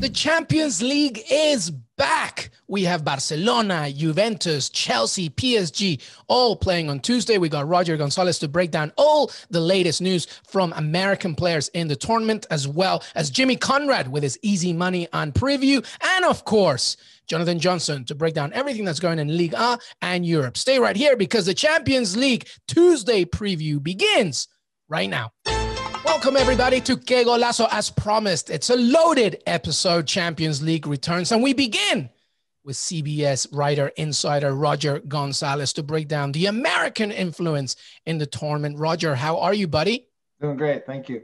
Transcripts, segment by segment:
The Champions League is back. We have Barcelona, Juventus, Chelsea, PSG, all playing on Tuesday. We got Roger Gonzalez to break down all the latest news from American players in the tournament, as well as Jimmy Conrad with his easy money on preview. And of course, Jonathan Johnson to break down everything that's going in Ligue 1 and Europe. Stay right here because the Champions League Tuesday preview begins right now. Welcome, everybody, to Que Golazo. As promised, it's a loaded episode. Champions League returns, and we begin with CBS writer, insider Roger Gonzalez to break down the American influence in the tournament. Roger, how are you, buddy? Doing great. Thank you.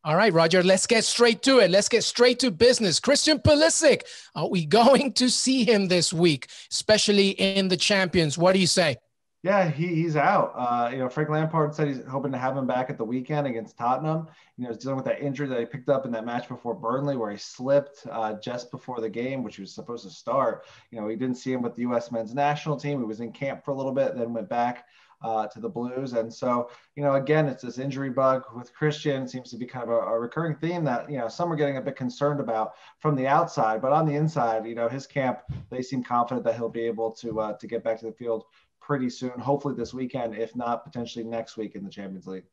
All right, Roger, let's get straight to it. Let's get straight to business. Christian Pulisic, are we going to see him this week, especially in the Champions? What do you say? Yeah, he's out. Frank Lampard said he's hoping to have him back at the weekend against Tottenham. He's dealing with that injury that he picked up in that match before Burnley, where he slipped just before the game, which he was supposed to start. He didn't see him with the U.S. men's national team. He was in camp for a little bit, then went back to the Blues. And so, again, it's this injury bug with Christian. It seems to be kind of a recurring theme that, some are getting a bit concerned about from the outside. But on the inside, his camp, they seem confident that he'll be able to get back to the field pretty soon, hopefully this weekend, if not potentially next week in the Champions League.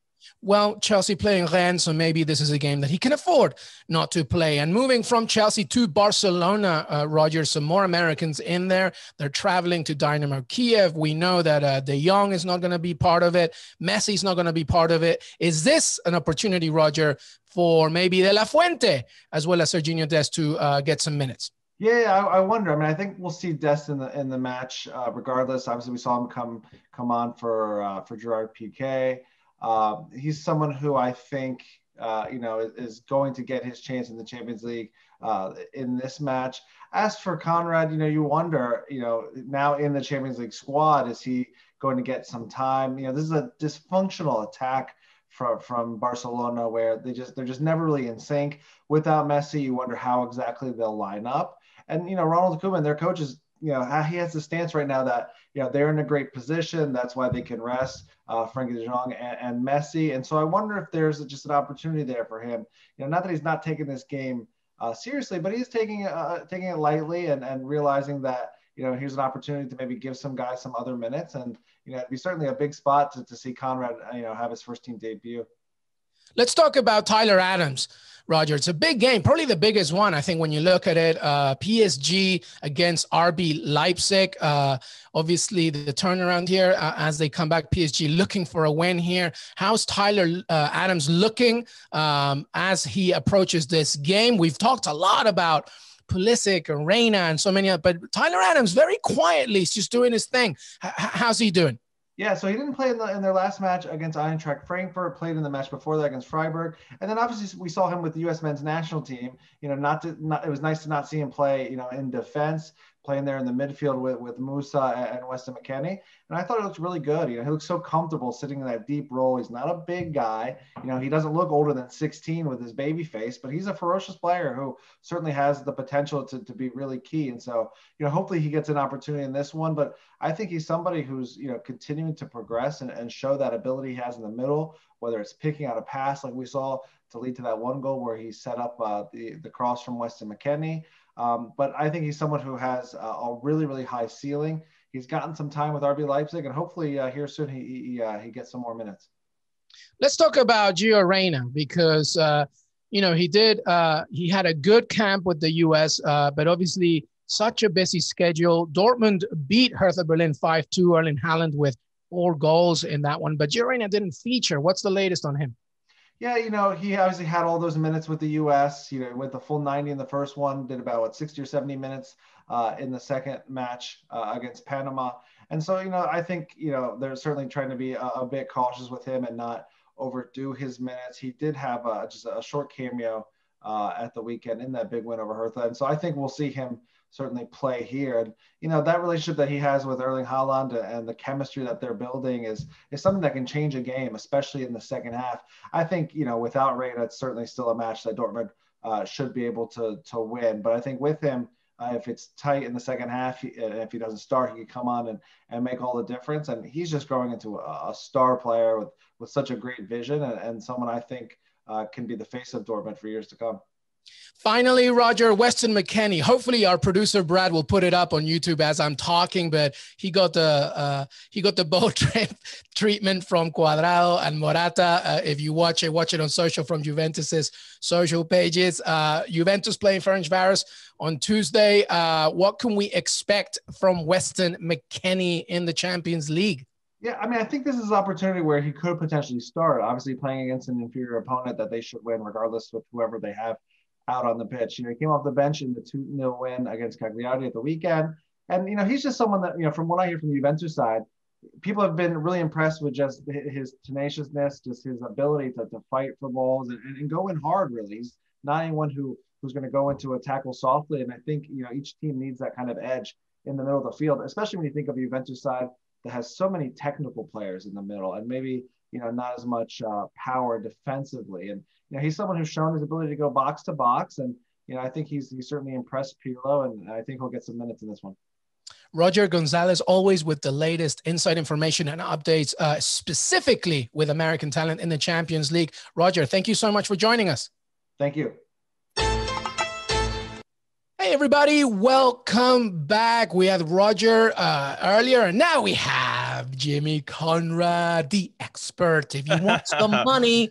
Well, Chelsea playing Rennes, so maybe this is a game that he can afford not to play. And moving from Chelsea to Barcelona, Roger, some more Americans in there. They're traveling to Dinamo Kiev. We know that De Jong is not going to be part of it. Messi is not going to be part of it. Is this an opportunity, Roger, for maybe De La Fuente as well as Serginho Dest to get some minutes? Yeah, I wonder. I think we'll see Dest in the match regardless. Obviously, we saw him come on for Gerard Piqué. He's someone who I think is going to get his chance in the Champions League in this match. As for Conrad, you wonder, now in the Champions League squad, is he going to get some time? This is a dysfunctional attack from Barcelona where they're just never really in sync. Without Messi, you wonder how exactly they'll line up. And, Ronald Koeman, their coaches, he has the stance right now that, they're in a great position. That's why they can rest Frenkie de Jong and Messi. And so I wonder if there's just an opportunity there for him. Not that he's not taking this game seriously, but he's taking it lightly and realizing that, here's an opportunity to maybe give some guys some other minutes. And, it'd be certainly a big spot to see Conrad, have his first team debut. Let's talk about Tyler Adams, Roger. It's a big game, probably the biggest one, I think, when you look at it. PSG against RB Leipzig. Obviously, the turnaround here as they come back, PSG looking for a win here. How's Tyler Adams looking as he approaches this game? We've talked a lot about Pulisic and Reina and so many, but Tyler Adams very quietly is just doing his thing. How's he doing? Yeah, so he didn't play in their last match against Eintracht Frankfurt, played in the match before that against Freiburg. And then obviously we saw him with the U.S. men's national team. It was nice to not see him play, in defense, playing there in the midfield with Musa and Weston McKennie. And I thought it looked really good. He looks so comfortable sitting in that deep role. He's not a big guy. He doesn't look older than 16 with his baby face, but he's a ferocious player who certainly has the potential to be really key. And so, hopefully he gets an opportunity in this one. But I think he's somebody who's, continuing to progress and show that ability he has in the middle, whether it's picking out a pass like we saw to lead to that one goal where he set up the cross from Weston McKennie. But I think he's someone who has a really, really high ceiling. He's gotten some time with RB Leipzig, and hopefully here soon he gets some more minutes. Let's talk about Gio Reyna because, he had a good camp with the U.S., but obviously such a busy schedule. Dortmund beat Hertha Berlin 5-2, Erling Haaland with 4 goals in that one, but Gio Reyna didn't feature. What's the latest on him? Yeah, he obviously had all those minutes with the U.S. Went the full 90 in the first one, did about 60 or 70 minutes in the second match against Panama. And so, I think, they're certainly trying to be a bit cautious with him and not overdo his minutes. He did have just a short cameo at the weekend in that big win over Hertha. And so I think we'll see him certainly play here. And, that relationship that he has with Erling Haaland and the chemistry that they're building is something that can change a game, especially in the second half. I think, without Reina, it's certainly still a match that Dortmund should be able to win. But I think with him, if it's tight in the second half, and if he doesn't start, he can come on and make all the difference. And he's just growing into a star player with such a great vision and someone I think can be the face of Dortmund for years to come. Finally, Roger, Weston McKennie. Hopefully, our producer Brad will put it up on YouTube as I'm talking. But he got the bowl treatment from Cuadrado and Morata. If you watch it on social from Juventus's social pages. Juventus playing Ferencváros on Tuesday. What can we expect from Weston McKennie in the Champions League? Yeah, I mean, I think this is an opportunity where he could potentially start. Obviously, playing against an inferior opponent that they should win, regardless of whoever they have out on the pitch. He came off the bench in the 2-0 win against Cagliari at the weekend. And, he's just someone that, from what I hear from the Juventus side, people have been really impressed with just his tenaciousness, just his ability to fight for balls and go in hard, really. He's not anyone who's going to go into a tackle softly. And I think, each team needs that kind of edge in the middle of the field, especially when you think of the Juventus side that has so many technical players in the middle and maybe, not as much power defensively. And, he's someone who's shown his ability to go box to box. And, I think he's certainly impressed Pirlo, and I think he'll get some minutes in this one. Roger Gonzalez, always with the latest inside information and updates, specifically with American talent in the Champions League. Roger, thank you so much for joining us. Thank you. Hey, everybody. Welcome back. We had Roger earlier, and now we have Jimmy Conrad, the expert. If you want some money,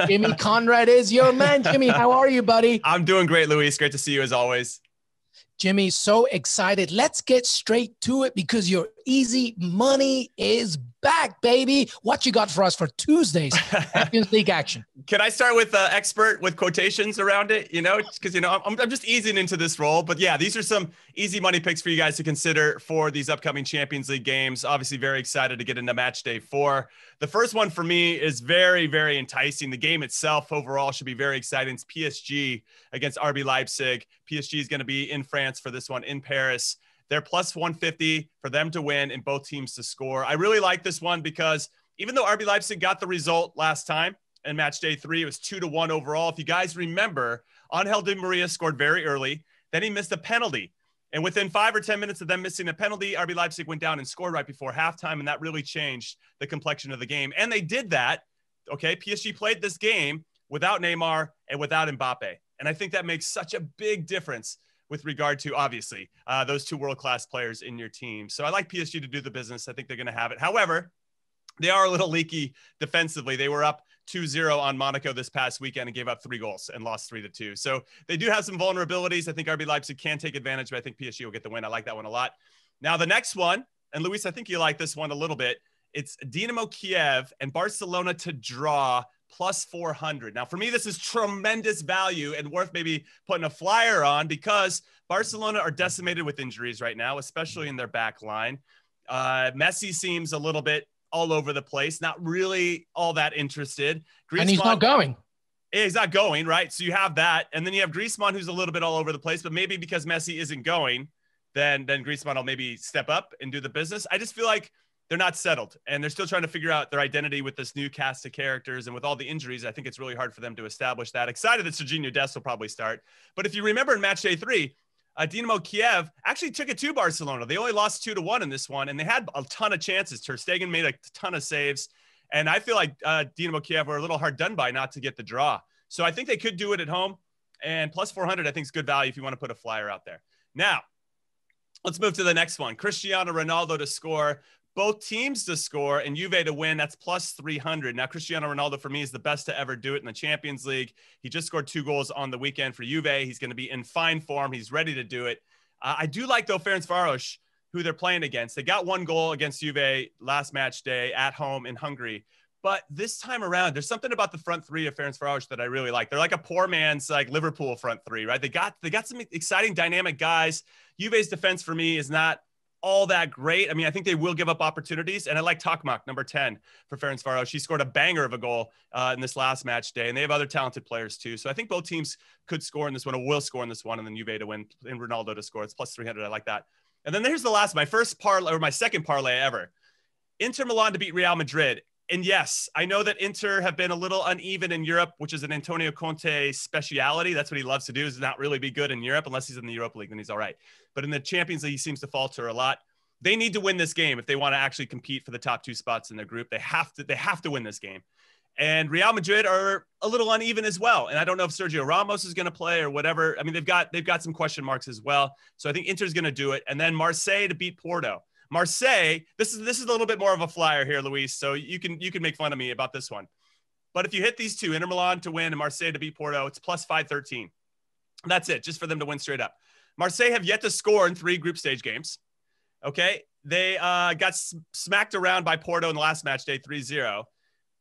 Jimmy Conrad is your man. Jimmy, how are you, buddy? I'm doing great, Luis. Great to see you as always. Jimmy, so excited. Let's get straight to it because your easy money is back, baby. What you got for us for Tuesday's Champions League action? Can I start with expert with quotations around it? Because, I'm just easing into this role. But yeah, these are some easy money picks for you guys to consider for these upcoming Champions League games. Obviously, very excited to get into match day 4. The first one for me is very, very enticing. The game itself overall should be very exciting. It's PSG against RB Leipzig. PSG is going to be in France for this one, in Paris. They're plus 150 for them to win and both teams to score. I really like this one because even though RB Leipzig got the result last time in match day 3, it was 2-1 overall. If you guys remember, Angel Di Maria scored very early. Then he missed a penalty. And within 5 or 10 minutes of them missing a penalty, RB Leipzig went down and scored right before halftime. And that really changed the complexion of the game. And they did that. Okay. PSG played this game without Neymar and without Mbappe. And I think that makes such a big difference with regard to, obviously, those two world-class players in your team. So I like PSG to do the business. I think they're going to have it. However, they are a little leaky defensively. They were up 2-0 on Monaco this past weekend and gave up 3 goals and lost 3-2. So they do have some vulnerabilities. I think RB Leipzig can take advantage, but I think PSG will get the win. I like that one a lot. Now, the next one, and Luis, I think you like this one a little bit. It's Dinamo Kiev and Barcelona to draw plus 400. Now, for me, this is tremendous value and worth maybe putting a flyer on because Barcelona are decimated with injuries right now, especially in their back line. Messi seems a little bit all over the place, not really all that interested. Griezmann, and he's not going. He's not going, right? So you have that. And then you have Griezmann, who's a little bit all over the place, but maybe because Messi isn't going, then Griezmann will maybe step up and do the business. I just feel like they're not settled and they're still trying to figure out their identity with this new cast of characters. And with all the injuries, I think it's really hard for them to establish that. Excited that Serginho Dest will probably start. But if you remember in match day 3, Dinamo Kiev actually took it to Barcelona. They only lost 2-1 in this one, and they had a ton of chances. Ter Stegen made a ton of saves. And I feel like Dinamo Kiev were a little hard done by not to get the draw. So I think they could do it at home. And plus 400, I think is good value if you want to put a flyer out there. Now, let's move to the next one. Cristiano Ronaldo to score. Both teams to score and Juve to win. That's plus 300. Now, Cristiano Ronaldo, for me, is the best to ever do it in the Champions League. He just scored 2 goals on the weekend for Juve. He's going to be in fine form. He's ready to do it. I do like, though, Ferencváros, who they're playing against. They got 1 goal against Juve last match day at home in Hungary. But this time around, there's something about the front 3 of Ferencváros that I really like. They're like a poor man's like Liverpool front 3, right? They got some exciting, dynamic guys. Juve's defense, for me, is not all that great. I mean, I think they will give up opportunities. And I like Tokmak, number 10 for Ferencváros. She scored a banger of a goal in this last match day. And they have other talented players too. So I think both teams could score in this one or will score in this one. And then Juve to win and Ronaldo to score. It's plus 300. I like that. And then here's the last, my second parlay ever. Inter Milan to beat Real Madrid. And yes, I know that Inter have been a little uneven in Europe, which is an Antonio Conte speciality. That's what he loves to do, is not really be good in Europe. Unless he's in the Europa League, then he's all right. But in the Champions League, he seems to falter a lot. They need to win this game if they want to actually compete for the top 2 spots in their group. They have to win this game. And Real Madrid are a little uneven as well. And I don't know if Sergio Ramos is going to play or whatever. I mean, they've got some question marks as well. So I think Inter's going to do it. And then Marseille to beat Porto. Marseille, this is a little bit more of a flyer here, Luis. So you can make fun of me about this one. But if you hit these two, Inter Milan to win and Marseille to beat Porto, it's plus 513. That's it, just for them to win straight up. Marseille have yet to score in 3 group stage games. Okay, they got smacked around by Porto in the last match day, 3-0.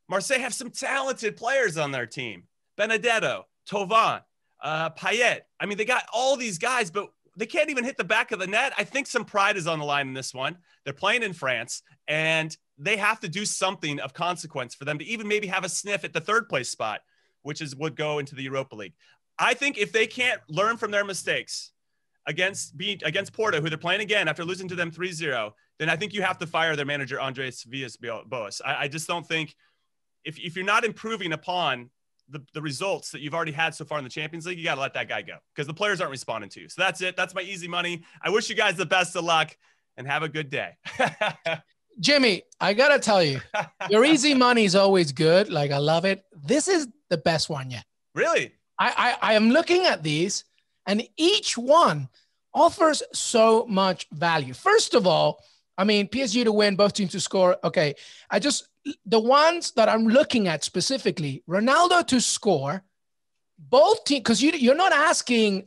Marseille have some talented players on their team. Benedetto, Thauvin, Payet. I mean, they got all these guys, but they can't even hit the back of the net. I think some pride is on the line in this one. They're playing in France, and they have to do something of consequence for them to even maybe have a sniff at the 3rd place spot, which would go into the Europa League. I think if they can't learn from their mistakes against Porto, who they're playing again after losing to them 3-0, then I think you have to fire their manager, Andres Villas-Boas. I just don't think if you're not improving upon the results that you've already had so far in the Champions League, you got to let that guy go because the players aren't responding to you. So that's it. That's my easy money. I wish you guys the best of luck and have a good day. Jimmy, I got to tell you, your easy money is always good. Like, I love it. This is the best one yet. Really? I am looking at these, and each one offers so much value. First of all, I mean, PSG to win, both teams to score. Okay. The ones that I'm looking at specifically, Ronaldo to score, both teams, because you're not asking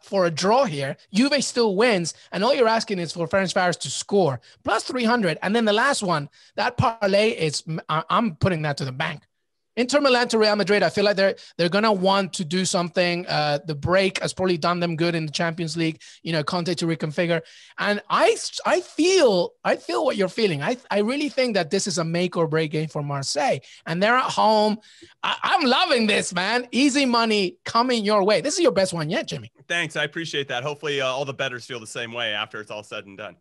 for a draw here. Juve still wins, and all you're asking is for Ferencváros to score, plus 300. And then the last one, that parlay is, I'm putting that to the bank. Inter Milan to Real Madrid, I feel like they're going to want to do something. The break has probably done them good in the Champions League, Conte to reconfigure. And I feel what you're feeling. I really think that this is a make or break game for Marseille. And they're at home. I'm loving this, man. Easy money coming your way. This is your best one yet, Jimmy. Thanks. I appreciate that. Hopefully all the bettors feel the same way after it's all said and done.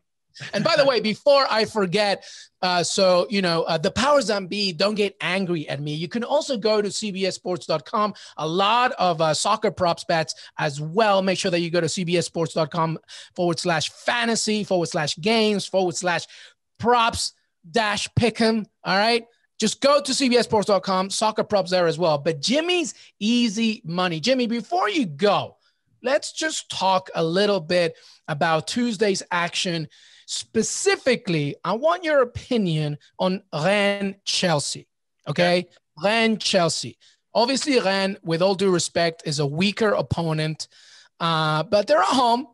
And by the way, before I forget, the powers that be, don't get angry at me. You can also go to cbssports.com. A lot of soccer props bets as well. Make sure that you go to cbssports.com/fantasy/games/props-pick'em. All right. Just go to cbssports.com, soccer props there as well. But Jimmy's easy money. Jimmy, before you go, let's just talk a little bit about Tuesday's action. Specifically, I want your opinion on Rennes-Chelsea, okay? Rennes-Chelsea. Obviously, Rennes, with all due respect, is a weaker opponent, but they're at home,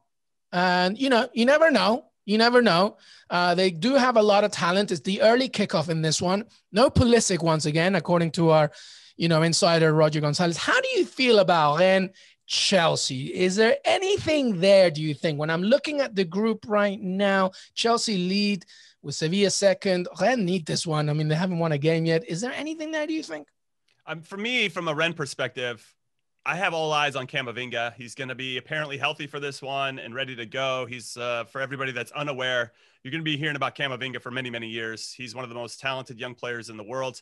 and, you never know. You never know. They do have a lot of talent. It's the early kickoff in this one. No Pulisic once again, according to our, insider Roger Gonzalez. How do you feel about Rennes-Chelsea? Is there anything there, do you think? When I'm looking at the group right now, Chelsea lead with Sevilla second. Rennes need this one. I mean, they haven't won a game yet. Is there anything there, do you think? For me, from a Rennes perspective, I have all eyes on Camavinga. He's going to be apparently healthy for this one and ready to go. He's, for everybody that's unaware, you're going to be hearing about Camavinga for many, many years. He's one of the most talented young players in the world.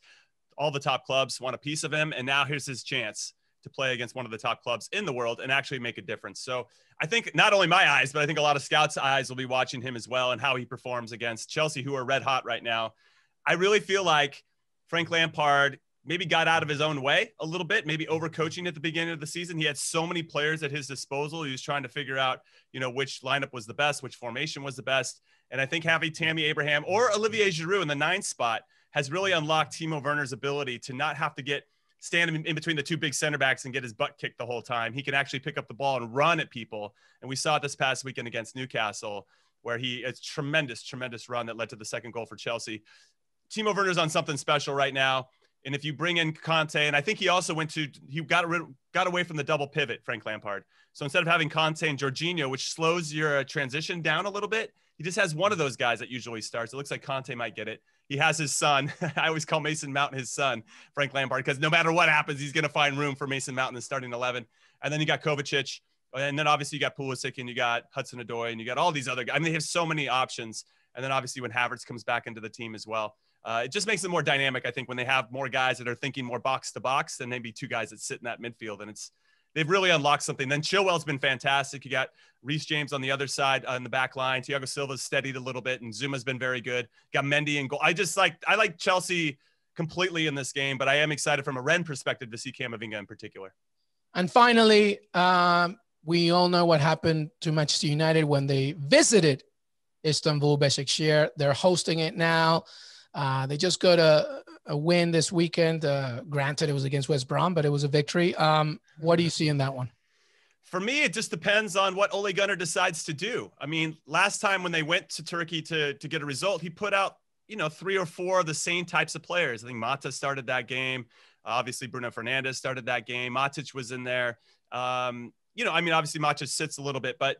All the top clubs want a piece of him, and now here's his chance to play against one of the top clubs in the world and actually make a difference. So I think not only my eyes, but I think a lot of scouts' eyes will be watching him as well and how he performs against Chelsea, who are red hot right now. I really feel like Frank Lampard maybe got out of his own way a little bit, maybe overcoaching at the beginning of the season. He had so many players at his disposal. He was trying to figure out, which lineup was the best, which formation was the best. And I think having Tammy Abraham or Olivier Giroud in the 9th spot has really unlocked Timo Werner's ability to not have to stand in between the two big center backs and get his butt kicked the whole time. He can actually pick up the ball and run at people. And we saw it this past weekend against Newcastle, where it's tremendous run that led to the second goal for Chelsea. Timo Werner's on something special right now. And if you bring in Conte, and I think he also got away from the double pivot, Frank Lampard. So instead of having Conte and Jorginho, which slows your transition down a little bit, he just has one of those guys that usually starts. It looks like Conte might get it. He has his son. I always call Mason Mount his son, Frank Lampard, because no matter what happens, he's going to find room for Mason Mount in the starting 11. And then you got Kovacic. And then obviously you got Pulisic and you got Hudson-Odoi and you got all these other guys. I mean, they have so many options. And then obviously when Havertz comes back into the team as well, it just makes it more dynamic, I think, when they have more guys that are thinking more box to box than maybe two guys that sit in that midfield. And they've really unlocked something. Then Chilwell's been fantastic. You got Reece James on the other side on the back line. Thiago Silva's steadied a little bit, and Zuma's been very good. Got Mendy and goal. I like Chelsea completely in this game, but I am excited from a Rennes perspective to see Camavinga in particular. And finally, we all know what happened to Manchester United when they visited Istanbul Besiktas. They're hosting it now. They just got a win this weekend. Granted, it was against West Brom, but it was a victory. What do you see in that one? For me, it just depends on what Ole Gunnar decides to do. I mean, last time when they went to Turkey to get a result, he put out, 3 or 4 of the same types of players. I think Mata started that game. Obviously, Bruno Fernandes started that game. Matic was in there. Obviously Matic sits a little bit, but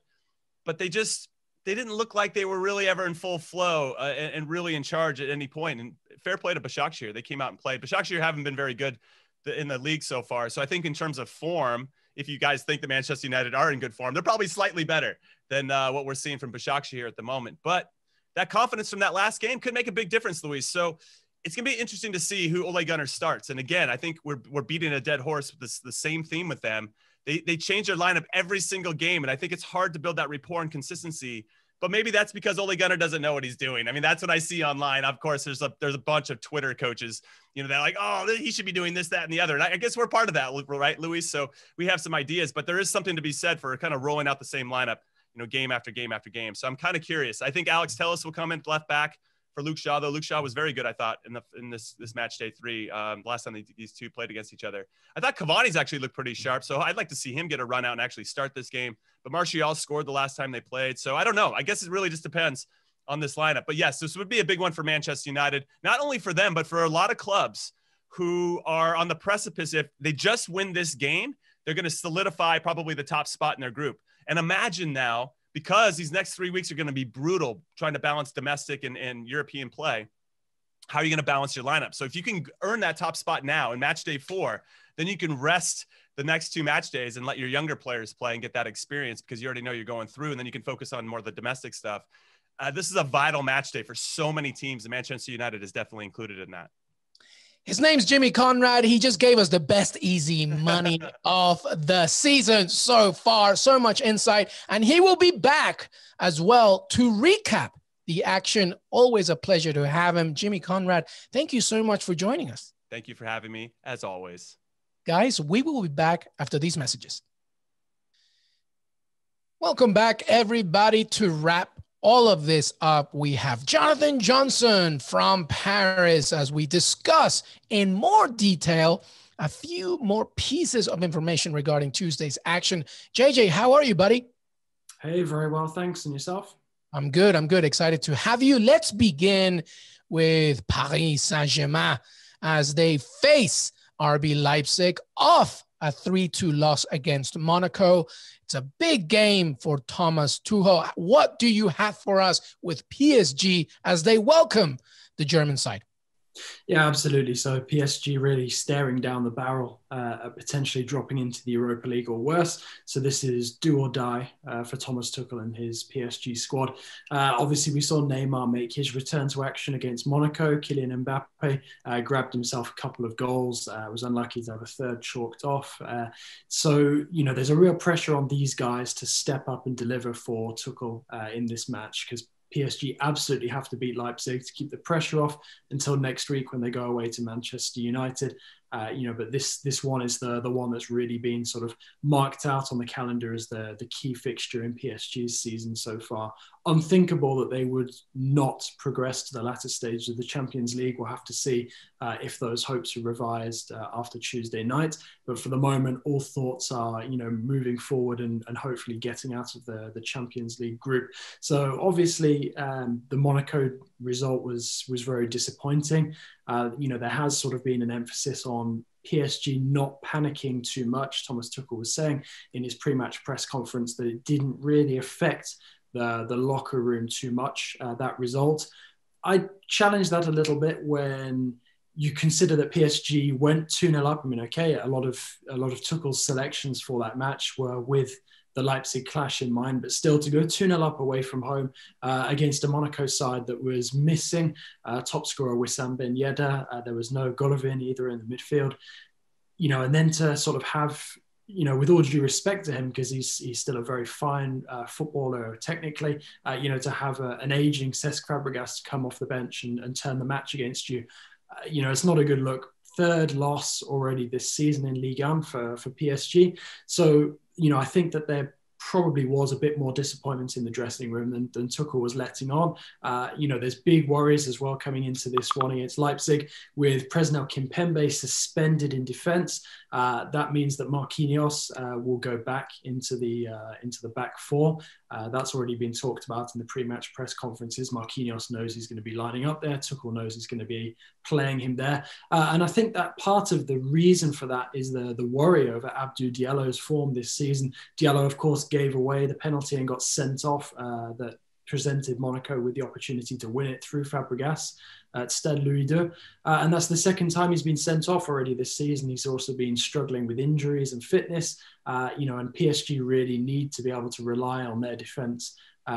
they didn't look like they were really ever in full flow and really in charge at any point. And fair play to Başakşehir. They came out and played. Başakşehir haven't been very good in the league so far. So I think in terms of form, if you guys think that Manchester United are in good form, they're probably slightly better than what we're seeing from Başakşehir at the moment. But that confidence from that last game could make a big difference, Luis. So it's going to be interesting to see who Ole Gunnar starts. And again, I think we're beating a dead horse with the same theme with them. They change their lineup every single game. And I think it's hard to build that rapport and consistency. But maybe that's because Ole Gunnar doesn't know what he's doing. I mean, that's what I see online. Of course, there's a bunch of Twitter coaches, they're like, oh, he should be doing this, that, and the other. And I guess we're part of that, right, Luis? So we have some ideas, but there is something to be said for kind of rolling out the same lineup, game after game after game. So I'm kind of curious. I think Alex Telles will come in left back for Luke Shaw, though. Luke Shaw was very good, I thought, in this match day 3, last time these two played against each other. I thought Cavani's actually looked pretty sharp, so I'd like to see him get a run out and actually start this game. But Martial scored the last time they played, so I don't know. I guess it really just depends on this lineup. But yes, this would be a big one for Manchester United, not only for them, but for a lot of clubs who are on the precipice. If they just win this game, they're going to solidify probably the top spot in their group. And imagine now, because these next 3 weeks are going to be brutal, trying to balance domestic and European play, how are you going to balance your lineup? So if you can earn that top spot now in match day 4, then you can rest the next 2 match days and let your younger players play and get that experience, because you already know you're going through, and then you can focus on more of the domestic stuff. This is a vital match day for so many teams, and Manchester United is definitely included in that. His name's Jimmy Conrad. He just gave us the best easy money of the season so far. So much insight. And he will be back as well to recap the action. Always a pleasure to have him. Jimmy Conrad, thank you so much for joining us. Thank you for having me, as always. Guys, we will be back after these messages. Welcome back, everybody. To wrap all of this up, we have Jonathan Johnson from Paris as we discuss in more detail a few more pieces of information regarding Tuesday's action. JJ, how are you, buddy? Hey, very well, thanks. And yourself? I'm good. Excited to have you. Let's begin with Paris Saint-Germain as they face RB Leipzig off a 3-2 loss against Monaco. It's a big game for Thomas Tuchel. What do you have for us with PSG as they welcome the German side? Yeah, absolutely. So PSG really staring down the barrel at potentially dropping into the Europa League or worse. So this is do or die for Thomas Tuchel and his PSG squad. Obviously, we saw Neymar make his return to action against Monaco. Kylian Mbappe grabbed himself a couple of goals. Was unlucky to have a third chalked off. So, there's a real pressure on these guys to step up and deliver for Tuchel in this match, because PSG absolutely have to beat Leipzig to keep the pressure off until next week when they go away to Manchester United. But this one is the one that's really been sort of marked out on the calendar as the key fixture in PSG's season so far. Unthinkable that they would not progress to the latter stage of the Champions League. We'll have to see if those hopes are revised after Tuesday night. But for the moment, all thoughts are, moving forward and hopefully getting out of the Champions League group. So obviously the Monaco result was very disappointing. There has sort of been an emphasis on PSG not panicking too much. Thomas Tuchel was saying in his pre-match press conference that it didn't really affect the locker room too much, that result. I challenge that a little bit when you consider that PSG went 2-0 up. I mean, okay, a lot of Tuchel's selections for that match were with the Leipzig clash in mind, but still to go 2-0 up away from home against a Monaco side that was missing top scorer Wissam Ben Yedder. There was no Golovin either in the midfield, and then to sort of have, with all due respect to him, because he's still a very fine footballer technically, to have an aging Cesc Fabregas come off the bench and turn the match against you. It's not a good look. Third loss already this season in Ligue 1 for PSG. So, I think that there probably was a bit more disappointment in the dressing room than Tuchel was letting on. There's big worries as well coming into this one against Leipzig with Presnel Kimpembe suspended in defence. That means that Marquinhos will go back into the back four. That's already been talked about in the pre-match press conferences. Marquinhos knows he's going to be lining up there. Tuchel knows he's going to be playing him there. And I think that part of the reason for that is the worry over Abdou Diallo's form this season. Diallo, of course, gave away the penalty and got sent off that presented Monaco with the opportunity to win it through Fabregas at Stade Louis II. And that's the second time he's been sent off already this season. He's also been struggling with injuries and fitness, and PSG really need to be able to rely on their defence.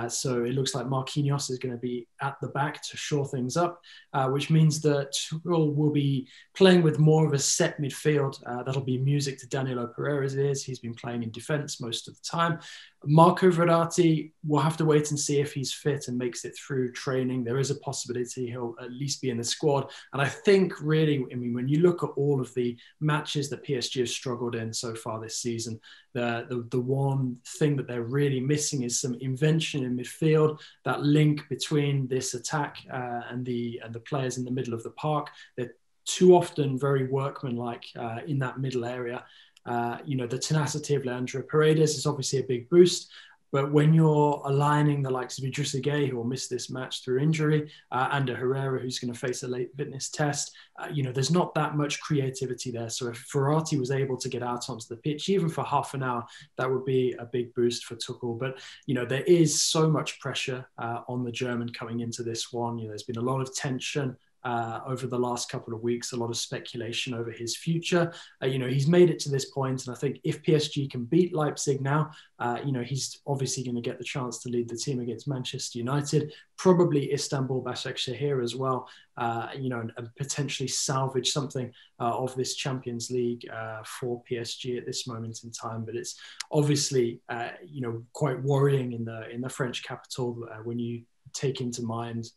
So it looks like Marquinhos is going to be at the back to shore things up, which means that Tuchel will be playing with more of a set midfield. That'll be music to Danilo Pereira's ears. He's been playing in defence most of the time. Marco Verratti, we'll have to wait and see if he's fit and makes it through training. There is a possibility he'll at least be in the squad. And I think really, when you look at all of the matches that PSG have struggled in so far this season, the one thing that they're really missing is some invention in midfield, that link between this attack and the players in the middle of the park. They're too often very workmanlike in that middle area. The tenacity of Leandro Paredes is obviously a big boost, but when you're aligning the likes of Idrissa Gueye, who will miss this match through injury, and a Herrera, who's going to face a late fitness test, there's not that much creativity there. So if Verratti was able to get out onto the pitch, even for half an hour, that would be a big boost for Tuchel. But, there is so much pressure on the German coming into this one. There's been a lot of tension over the last couple of weeks, a lot of speculation over his future. He's made it to this point, and I think if PSG can beat Leipzig now, he's obviously going to get the chance to lead the team against Manchester United, probably Istanbul Başakşehir as well, and potentially salvage something of this Champions League for PSG at this moment in time. But it's obviously, quite worrying in the French capital when you take into mind,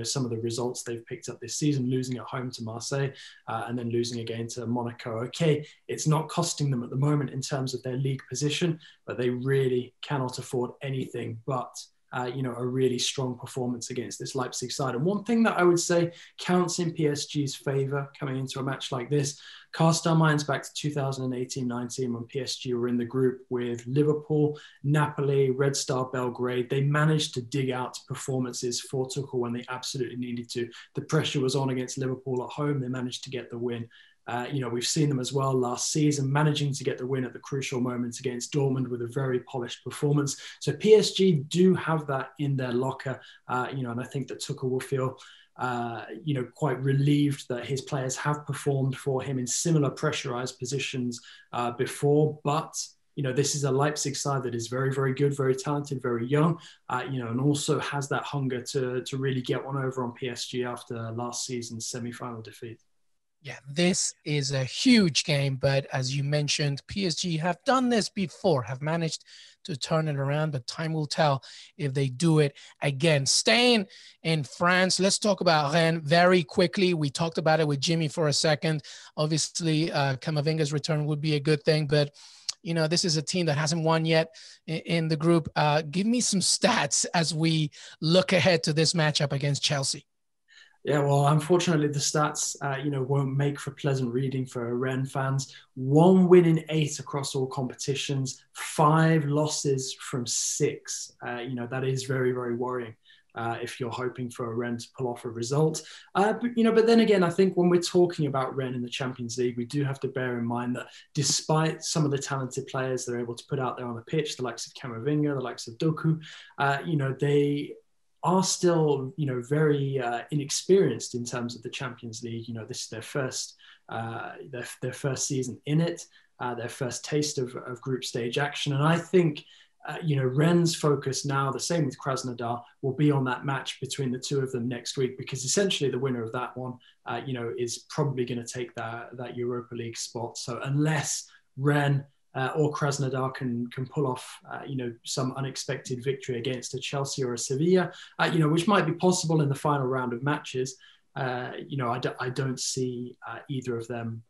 some of the results they've picked up this season, losing at home to Marseille and then losing again to Monaco. Okay, it's not costing them at the moment in terms of their league position, but they really cannot afford anything but a really strong performance against this Leipzig side. And one thing that I would say counts in PSG's favour coming into a match like this, cast our minds back to 2018-19 when PSG were in the group with Liverpool, Napoli, Red Star Belgrade. They managed to dig out performances for Tuchel when they absolutely needed to. The pressure was on against Liverpool at home. They managed to get the win. We've seen them as well last season, managing to get the win at the crucial moments against Dortmund with a very polished performance. So PSG do have that in their locker, and I think that Tuchel will feel, quite relieved that his players have performed for him in similar pressurized positions before. But this is a Leipzig side that is very, very good, very talented, very young, and also has that hunger to really get one over on PSG after last season's semi-final defeat. Yeah, this is a huge game, but as you mentioned, PSG have done this before, have managed to turn it around, but time will tell if they do it again. Staying in France, let's talk about Rennes very quickly. We talked about it with Jimmy for a second. Obviously, Camavinga's return would be a good thing, but this is a team that hasn't won yet in the group. Give me some stats as we look ahead to this matchup against Chelsea. Yeah, well, unfortunately, the stats, won't make for pleasant reading for Rennes fans. 1 win in 8 across all competitions, 5 losses from 6. That is very, very worrying if you're hoping for Rennes to pull off a result. But then again, I think when we're talking about Rennes in the Champions League, we do have to bear in mind that despite some of the talented players they're able to put out there on the pitch, the likes of Camavinga, the likes of Doku, they are still, very inexperienced in terms of the Champions League. This is their first season in it, their first taste of group stage action. And I think, Rennes' focus now, the same with Krasnodar, will be on that match between the two of them next week, because essentially the winner of that one, is probably going to take that Europa League spot. So unless Rennes or Krasnodar can pull off, some unexpected victory against a Chelsea or a Sevilla, which might be possible in the final round of matches, I don't see either of them,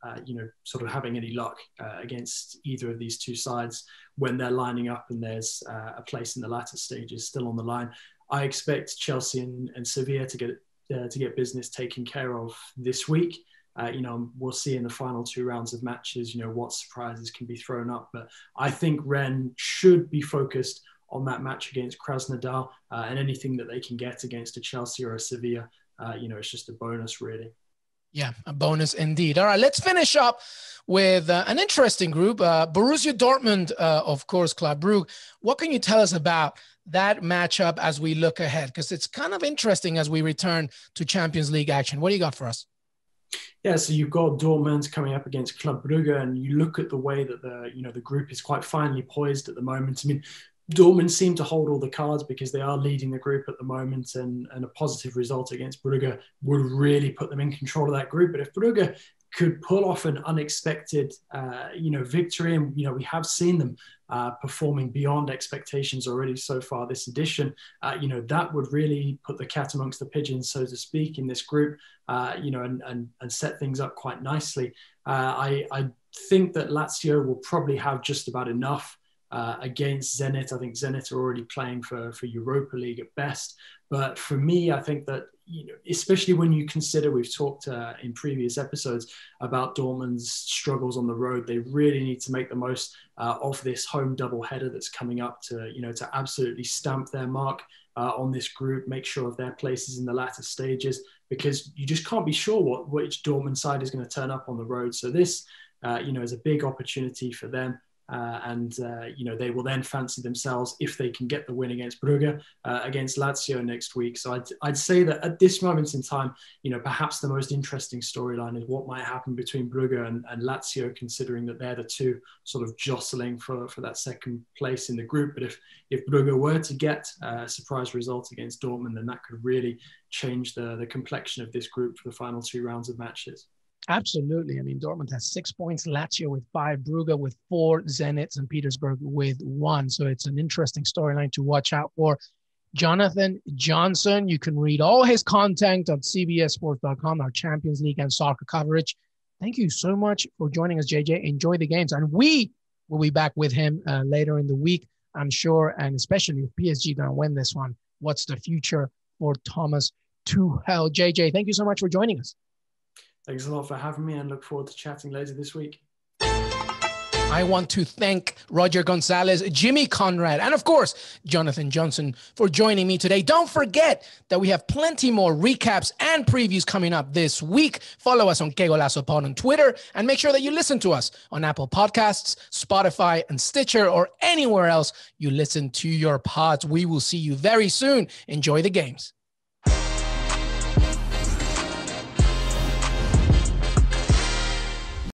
sort of having any luck against either of these two sides when they're lining up and there's a place in the latter stages still on the line. I expect Chelsea and Sevilla to get business taken care of this week. We'll see in the final two rounds of matches, what surprises can be thrown up. But I think Rennes should be focused on that match against Krasnodar, and anything that they can get against a Chelsea or a Sevilla, it's just a bonus, really. Yeah, a bonus indeed. All right, let's finish up with an interesting group. Borussia Dortmund, of course, Club Brugge. What can you tell us about that matchup as we look ahead? Because it's kind of interesting as we return to Champions League action. What do you got for us? Yeah, so you've got Dortmund coming up against Club Brugge, and you look at the way that the group is quite finely poised at the moment. I mean, Dortmund seem to hold all the cards because they are leading the group at the moment, and a positive result against Brugge would really put them in control of that group. But if Brugge could pull off an unexpected, victory, and we have seen them performing beyond expectations already so far this edition, that would really put the cat amongst the pigeons, so to speak, in this group, and set things up quite nicely. I think that Lazio will probably have just about enough against Zenit. I think Zenit are already playing for Europa League at best. But for me, I think that, especially when you consider, we've talked in previous episodes about Dortmund's struggles on the road, they really need to make the most of this home doubleheader that's coming up to absolutely stamp their mark on this group, make sure of their places in the latter stages, because you just can't be sure which Dortmund side is going to turn up on the road. So this, is a big opportunity for them. They will then fancy themselves, if they can get the win against Brugge, against Lazio next week. So I'd say that at this moment in time, perhaps the most interesting storyline is what might happen between Brugge and Lazio, considering that they're the two sort of jostling for that second place in the group. But if Brugge were to get a surprise result against Dortmund, then that could really change the complexion of this group for the final two rounds of matches. Absolutely. I mean, Dortmund has 6 points, Lazio with 5, Brugge with 4, Zenit and Petersburg with 1. So it's an interesting storyline to watch out for. Jonathan Johnson, you can read all his content on cbssports.com, our Champions League and soccer coverage. Thank you so much for joining us, JJ. Enjoy the games. And we will be back with him later in the week, I'm sure, and especially if PSG going to win this one. What's the future for Thomas Tuchel? JJ, thank you so much for joining us. Thanks a lot for having me, and look forward to chatting later this week. I want to thank Roger Gonzalez, Jimmy Conrad, and of course, Jonathan Johnson for joining me today. Don't forget that we have plenty more recaps and previews coming up this week. Follow us on Golazo Pod on Twitter, and make sure that you listen to us on Apple Podcasts, Spotify, and Stitcher, or anywhere else you listen to your pods. We will see you very soon. Enjoy the games.